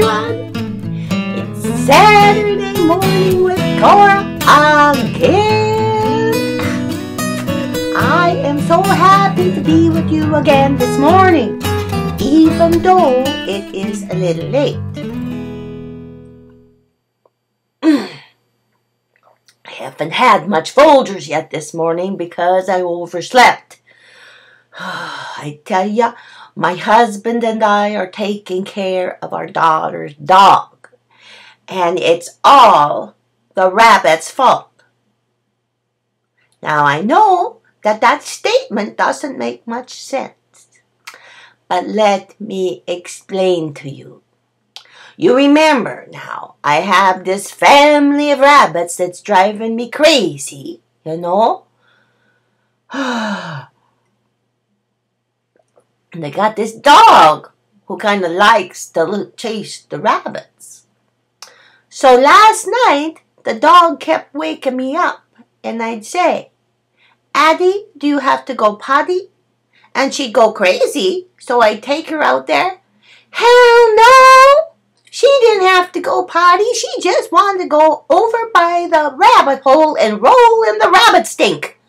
everyone! It's Saturday morning with Cora again. I am so happy to be with you again this morning, even though it is a little late. I haven't had much Folgers yet this morning because I overslept. I tell ya, my husband and I are taking care of our daughter's dog, and it's all the rabbit's fault. Now, I know that statement doesn't make much sense, but let me explain to you. You remember now, I have this family of rabbits that's driving me crazy, you know? And they got this dog who kind of likes to chase the rabbits. So last night, the dog kept waking me up, and I'd say, "Addie, do you have to go potty?" And she'd go crazy, so I'd take her out there. Hell no! She didn't have to go potty. She just wanted to go over by the rabbit hole and roll in the rabbit stink.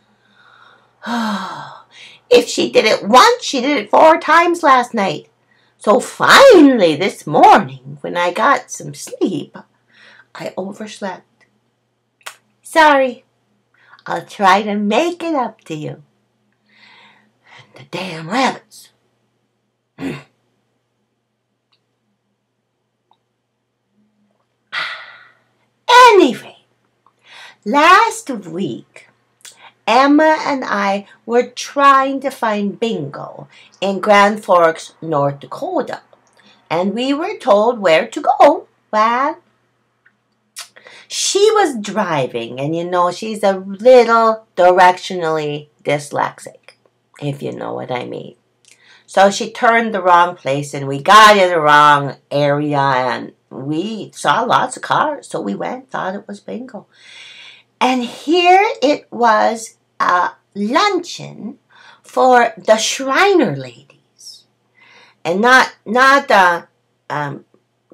If she did it once, she did it 4 times last night. So finally this morning, when I got some sleep, I overslept. Sorry. I'll try to make it up to you. And the damn rabbits. Anyway, last week, Emma and I were trying to find bingo in Grand Forks, North Dakota. And we were told where to go. Well, she was driving, and you know, she's a little directionally dyslexic, if you know what I mean. So she turned the wrong place, and we got in the wrong area, and we saw lots of cars, so we went, thought it was bingo. And here it was a luncheon for the Shriner ladies. And not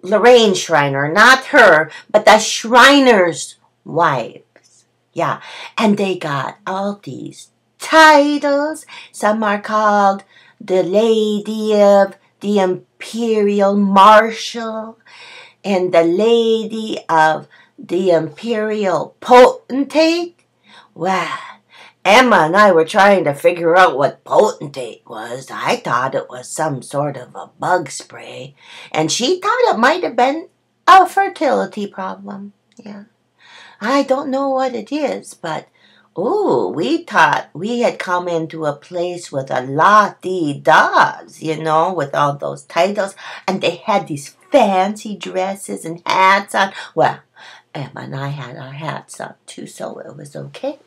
Lorraine Shriner, not her, but the Shriner's wives. Yeah, and they got all these titles. Some are called the Lady of the Imperial Marshal and the Lady of the Imperial Potentate. Well, Emma and I were trying to figure out what potentate was. I thought it was some sort of a bug spray, and she thought it might have been a fertility problem. Yeah, I don't know what it is, but we thought we had come into a place with a la-dee-da's, you know, with all those titles, and they had these fancy dresses and hats on. Well, Emma and I had our hats on too, so it was okay.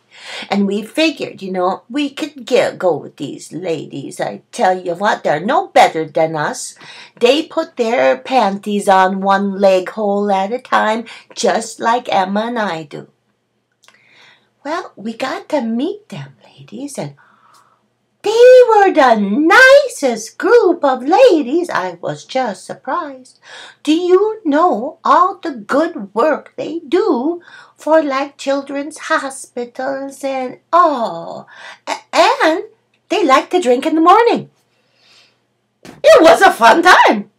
And we figured, you know, we could go with these ladies. I tell you what, they're no better than us. They put their panties on one leg hole at a time, just like Emma and I do. Well, we got to meet them ladies, and they were the nicest group of ladies. I was just surprised. Do you know all the good work they do for like children's hospitals and and they like to drink in the morning. It was a fun time.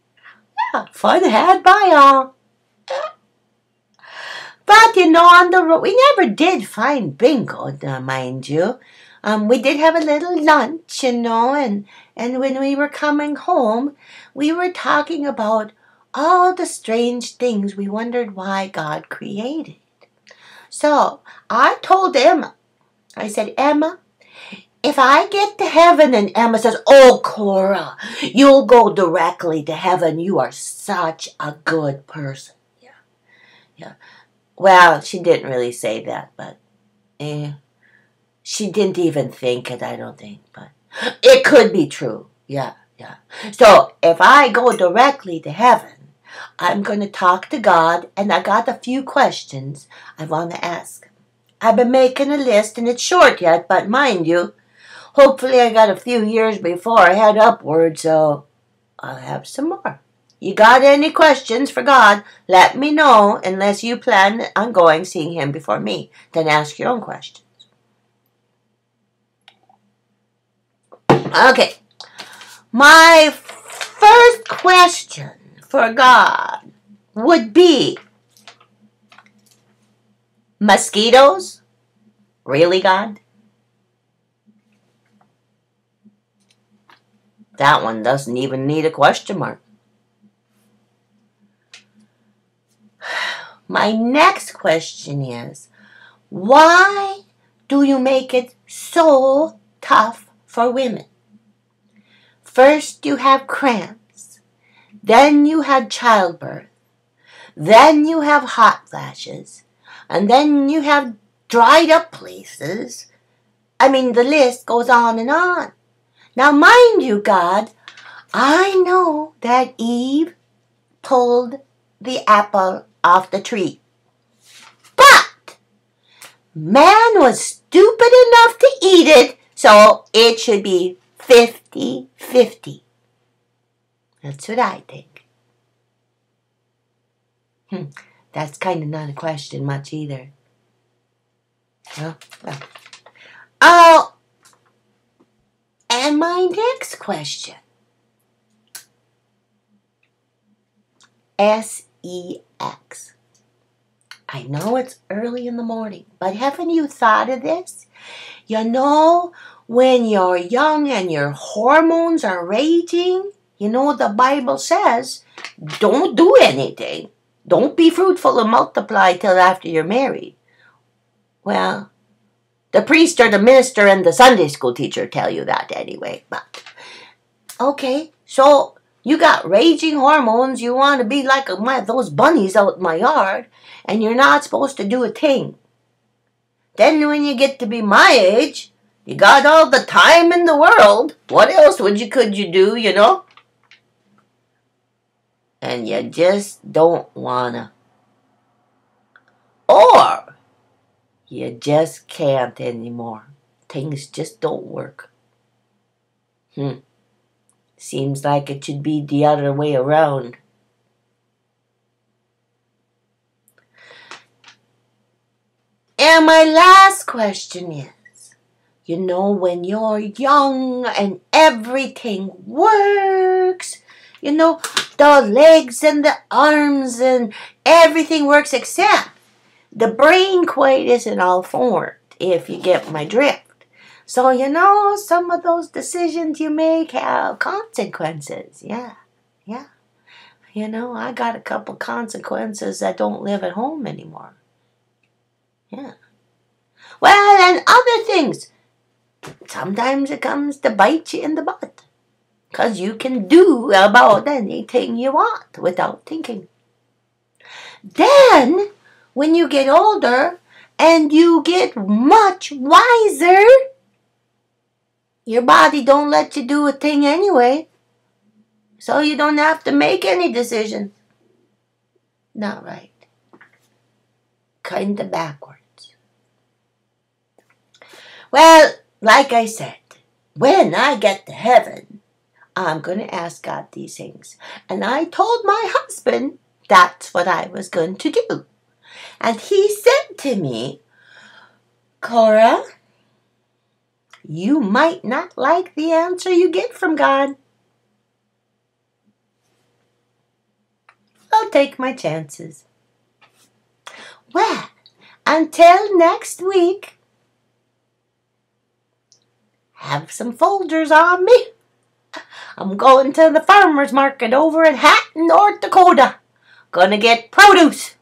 Yeah, fun had by all. But you know, on the road, we never did find bingo, mind you. We did have a little lunch, you know, and when we were coming home, we were talking about all the strange things we wondered why God created. So I told Emma, I said, Emma, if I get to heaven, and Emma says, oh, Cora, you'll go directly to heaven. You are such a good person. Yeah. Well, she didn't really say that, but she didn't even think it, I don't think. But it could be true. Yeah. So if I go directly to heaven, I'm going to talk to God, and I got a few questions I want to ask. I've been making a list, and it's short yet, but mind you, hopefully I got a few years before I head upward, so I'll have some more. You got any questions for God, let me know, unless you plan on going seeing him before me. Then ask your own questions. Okay. My first question for God would be, mosquitoes? Really, God? That one doesn't even need a question mark. My next question is, why do you make it so tough for women? First you have cramps, then you have childbirth, then you have hot flashes, and then you have dried up places. I mean, the list goes on and on. Now, mind you, God, I know that Eve pulled the apple off the tree. But man was stupid enough to eat it, so it should be 50-50. That's what I think. That's kind of not a question much either. Well. Oh, and my next question. SEX. I know it's early in the morning, but haven't you thought of this? You know, when you're young and your hormones are raging, you know the Bible says, don't do anything. Don't be fruitful and multiply till after you're married. Well, the priest or the minister and the Sunday school teacher tell you that anyway. But okay, so you got raging hormones. You want to be like those bunnies out in my yard, and you're not supposed to do a thing. Then when you get to be my age, you got all the time in the world. What else could you do, you know? And you just don't wanna. Or you just can't anymore. Things just don't work. Seems like it should be the other way around. And my last question is, you know, when you're young and everything works, you know, the legs and the arms and everything works except the brain quite isn't all formed, if you get my drift. So, you know, some of those decisions you make have consequences. Yeah. You know, I got a couple consequences that don't live at home anymore. Yeah. Well, and other things. Sometimes it comes to bite you in the butt. Because you can do about anything you want without thinking. Then, when you get older and you get much wiser, your body don't let you do a thing anyway. So you don't have to make any decisions. Not right. Kind of backwards. Well, like I said, when I get to heaven, I'm going to ask God these things. And I told my husband that's what I was going to do. And he said to me, Cora, you might not like the answer you get from God. I'll take my chances. Well, until next week, have some folders on me. I'm going to the farmer's market over in Hatton, North Dakota. Gonna get produce.